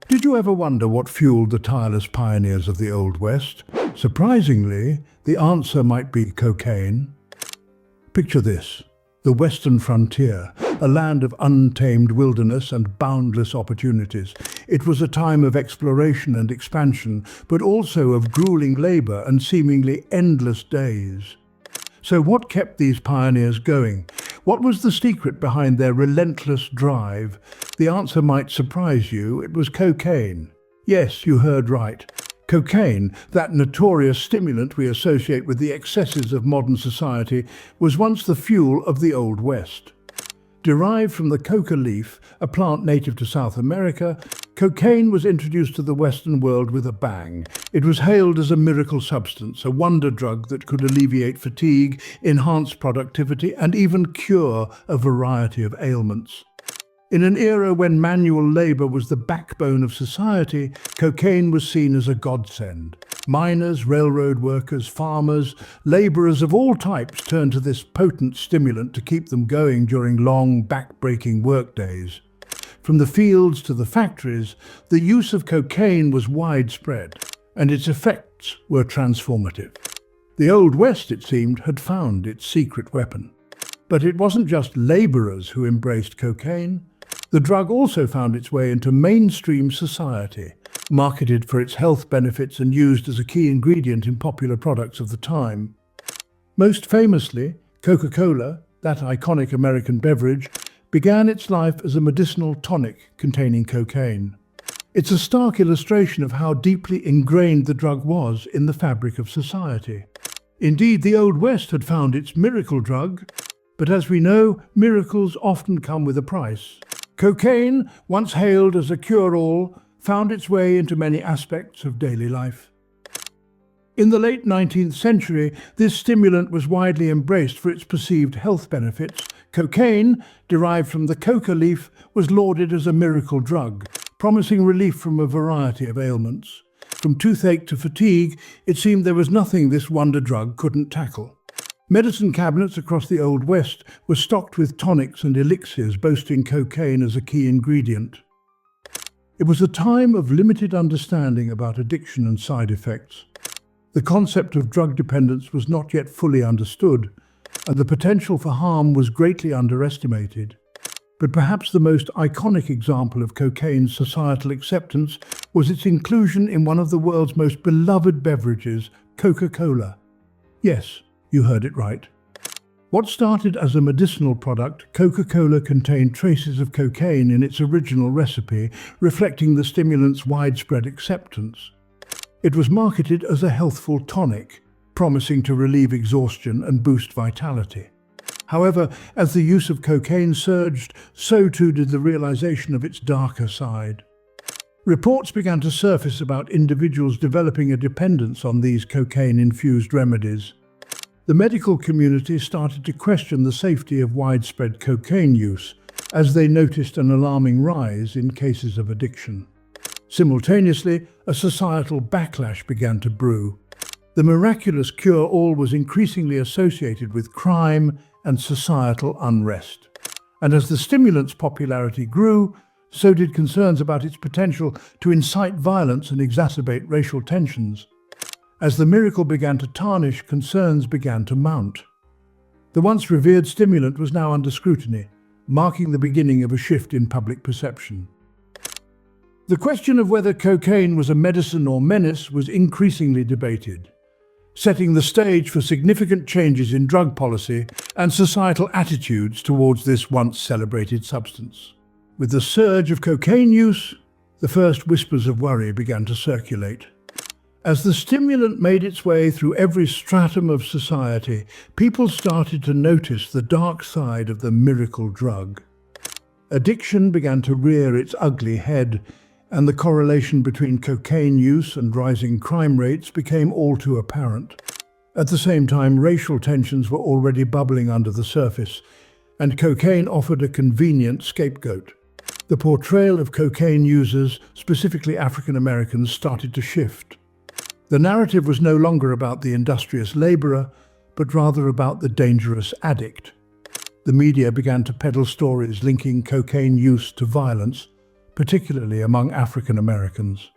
Did you ever wonder what fueled the tireless pioneers of the Old West? Surprisingly, the answer might be cocaine. Picture this: the Western frontier, a land of untamed wilderness and boundless opportunities. It was a time of exploration and expansion, but also of grueling labor and seemingly endless days. So what kept these pioneers going? What was the secret behind their relentless drive? The answer might surprise you. It was cocaine. Yes, you heard right. Cocaine, that notorious stimulant we associate with the excesses of modern society, was once the fuel of the Old West. Derived from the coca leaf, a plant native to South America, cocaine was introduced to the Western world with a bang. It was hailed as a miracle substance, a wonder drug that could alleviate fatigue, enhance productivity, and even cure a variety of ailments. In an era when manual labor was the backbone of society, cocaine was seen as a godsend. Miners, railroad workers, farmers, laborers of all types turned to this potent stimulant to keep them going during long, back-breaking workdays. From the fields to the factories, the use of cocaine was widespread, and its effects were transformative. The Old West, it seemed, had found its secret weapon. But it wasn't just laborers who embraced cocaine. The drug also found its way into mainstream society, marketed for its health benefits and used as a key ingredient in popular products of the time. Most famously, Coca-Cola, that iconic American beverage, began its life as a medicinal tonic containing cocaine. It's a stark illustration of how deeply ingrained the drug was in the fabric of society. Indeed, the Old West had found its miracle drug, but as we know, miracles often come with a price. Cocaine, once hailed as a cure-all, found its way into many aspects of daily life. In the late 19th century, this stimulant was widely embraced for its perceived health benefits. Cocaine, derived from the coca leaf, was lauded as a miracle drug, promising relief from a variety of ailments. From toothache to fatigue, it seemed there was nothing this wonder drug couldn't tackle. Medicine cabinets across the Old West were stocked with tonics and elixirs boasting cocaine as a key ingredient. It was a time of limited understanding about addiction and side effects. The concept of drug dependence was not yet fully understood, and the potential for harm was greatly underestimated. But perhaps the most iconic example of cocaine's societal acceptance was its inclusion in one of the world's most beloved beverages, Coca-Cola. Yes, you heard it right. What started as a medicinal product, Coca-Cola contained traces of cocaine in its original recipe, reflecting the stimulant's widespread acceptance. It was marketed as a healthful tonic, promising to relieve exhaustion and boost vitality. However, as the use of cocaine surged, so too did the realization of its darker side. Reports began to surface about individuals developing a dependence on these cocaine-infused remedies. The medical community started to question the safety of widespread cocaine use, as they noticed an alarming rise in cases of addiction. Simultaneously, a societal backlash began to brew. The miraculous cure-all was increasingly associated with crime and societal unrest. And as the stimulant's popularity grew, so did concerns about its potential to incite violence and exacerbate racial tensions. As the miracle began to tarnish, concerns began to mount. The once revered stimulant was now under scrutiny, marking the beginning of a shift in public perception. The question of whether cocaine was a medicine or menace was increasingly debated, setting the stage for significant changes in drug policy and societal attitudes towards this once celebrated substance. With the surge of cocaine use, the first whispers of worry began to circulate. As the stimulant made its way through every stratum of society, people started to notice the dark side of the miracle drug. Addiction began to rear its ugly head, and the correlation between cocaine use and rising crime rates became all too apparent. At the same time, racial tensions were already bubbling under the surface, and cocaine offered a convenient scapegoat. The portrayal of cocaine users, specifically African Americans, started to shift. The narrative was no longer about the industrious laborer, but rather about the dangerous addict. The media began to peddle stories linking cocaine use to violence, particularly among African Americans.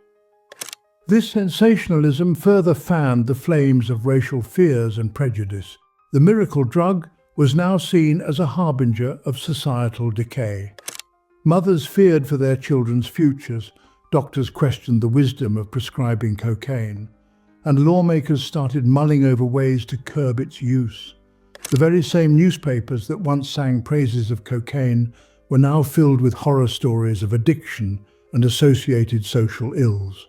This sensationalism further fanned the flames of racial fears and prejudice. The miracle drug was now seen as a harbinger of societal decay. Mothers feared for their children's futures, doctors questioned the wisdom of prescribing cocaine, and lawmakers started mulling over ways to curb its use. The very same newspapers that once sang praises of cocaine were now filled with horror stories of addiction and associated social ills.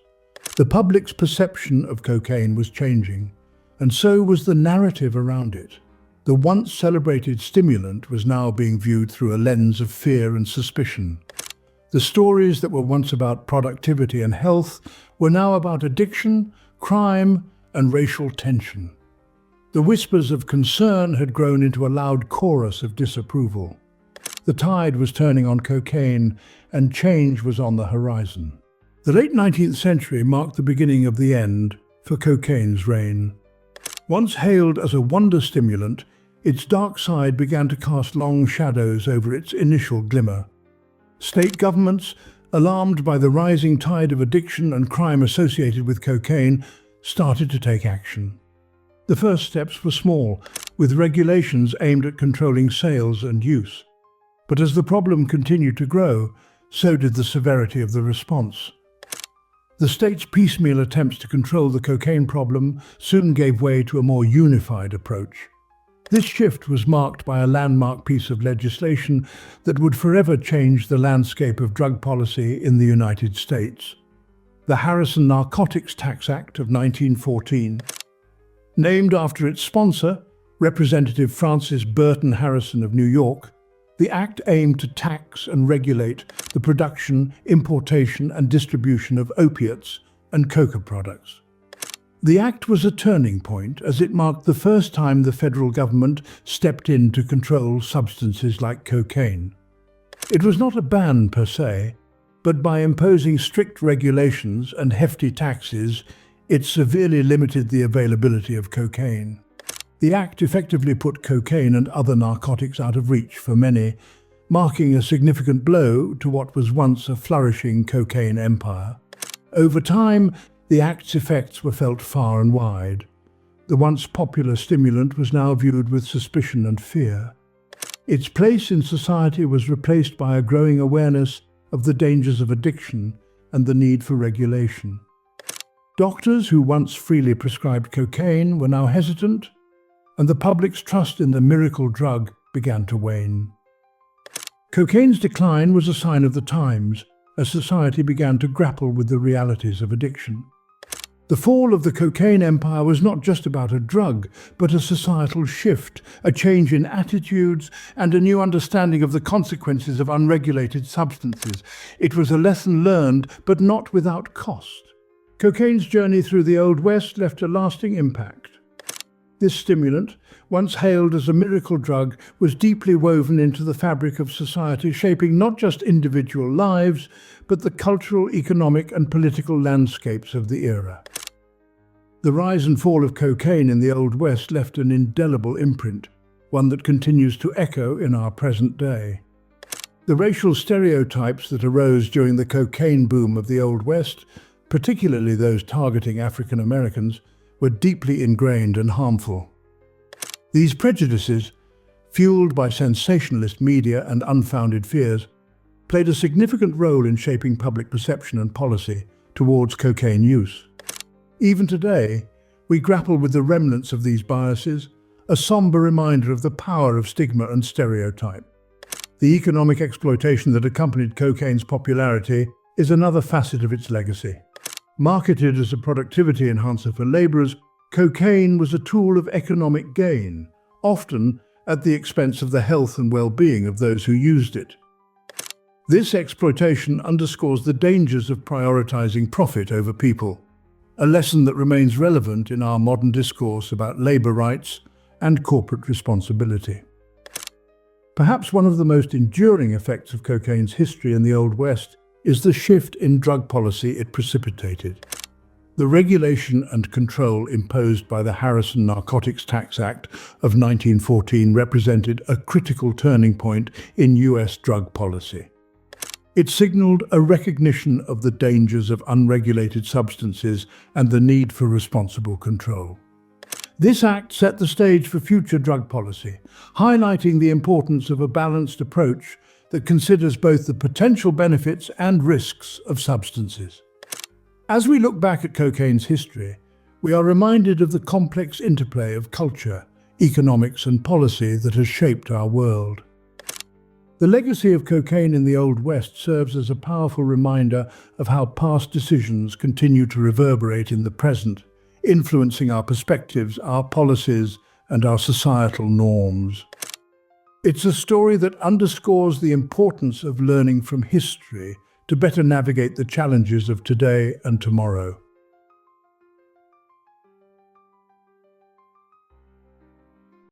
The public's perception of cocaine was changing, and so was the narrative around it. The once celebrated stimulant was now being viewed through a lens of fear and suspicion. The stories that were once about productivity and health were now about addiction, crime, and racial tension. The whispers of concern had grown into a loud chorus of disapproval. The tide was turning on cocaine, and change was on the horizon. The late 19th century marked the beginning of the end for cocaine's reign. Once hailed as a wonder stimulant, its dark side began to cast long shadows over its initial glimmer. State governments, alarmed by the rising tide of addiction and crime associated with cocaine, started to take action. The first steps were small, with regulations aimed at controlling sales and use. But as the problem continued to grow, so did the severity of the response. The state's piecemeal attempts to control the cocaine problem soon gave way to a more unified approach. This shift was marked by a landmark piece of legislation that would forever change the landscape of drug policy in the United States. The Harrison Narcotics Tax Act of 1914. Named after its sponsor, Representative Francis Burton Harrison of New York, the act aimed to tax and regulate the production, importation, and distribution of opiates and coca products. The act was a turning point as it marked the first time the federal government stepped in to control substances like cocaine. It was not a ban per se, but by imposing strict regulations and hefty taxes, it severely limited the availability of cocaine. The act effectively put cocaine and other narcotics out of reach for many, marking a significant blow to what was once a flourishing cocaine empire. Over time, the act's effects were felt far and wide. The once popular stimulant was now viewed with suspicion and fear. Its place in society was replaced by a growing awareness of the dangers of addiction and the need for regulation. Doctors who once freely prescribed cocaine were now hesitant, and the public's trust in the miracle drug began to wane. Cocaine's decline was a sign of the times, as society began to grapple with the realities of addiction. The fall of the cocaine empire was not just about a drug, but a societal shift, a change in attitudes, and a new understanding of the consequences of unregulated substances. It was a lesson learned, but not without cost. Cocaine's journey through the Old West left a lasting impact. This stimulant, once hailed as a miracle drug, was deeply woven into the fabric of society, shaping not just individual lives, but the cultural, economic, and political landscapes of the era. The rise and fall of cocaine in the Old West left an indelible imprint, one that continues to echo in our present day. The racial stereotypes that arose during the cocaine boom of the Old West, particularly those targeting African Americans, were deeply ingrained and harmful. These prejudices, fueled by sensationalist media and unfounded fears, played a significant role in shaping public perception and policy towards cocaine use. Even today, we grapple with the remnants of these biases, a somber reminder of the power of stigma and stereotype. The economic exploitation that accompanied cocaine's popularity is another facet of its legacy. Marketed as a productivity enhancer for laborers, cocaine was a tool of economic gain, often at the expense of the health and well-being of those who used it. This exploitation underscores the dangers of prioritizing profit over people, a lesson that remains relevant in our modern discourse about labor rights and corporate responsibility. Perhaps one of the most enduring effects of cocaine's history in the Old West is the shift in drug policy it precipitated. The regulation and control imposed by the Harrison Narcotics Tax Act of 1914 represented a critical turning point in U.S. drug policy. It signaled a recognition of the dangers of unregulated substances and the need for responsible control. This act set the stage for future drug policy, highlighting the importance of a balanced approach that considers both the potential benefits and risks of substances. As we look back at cocaine's history, we are reminded of the complex interplay of culture, economics, and policy that has shaped our world. The legacy of cocaine in the Old West serves as a powerful reminder of how past decisions continue to reverberate in the present, influencing our perspectives, our policies, and our societal norms. It's a story that underscores the importance of learning from history to better navigate the challenges of today and tomorrow.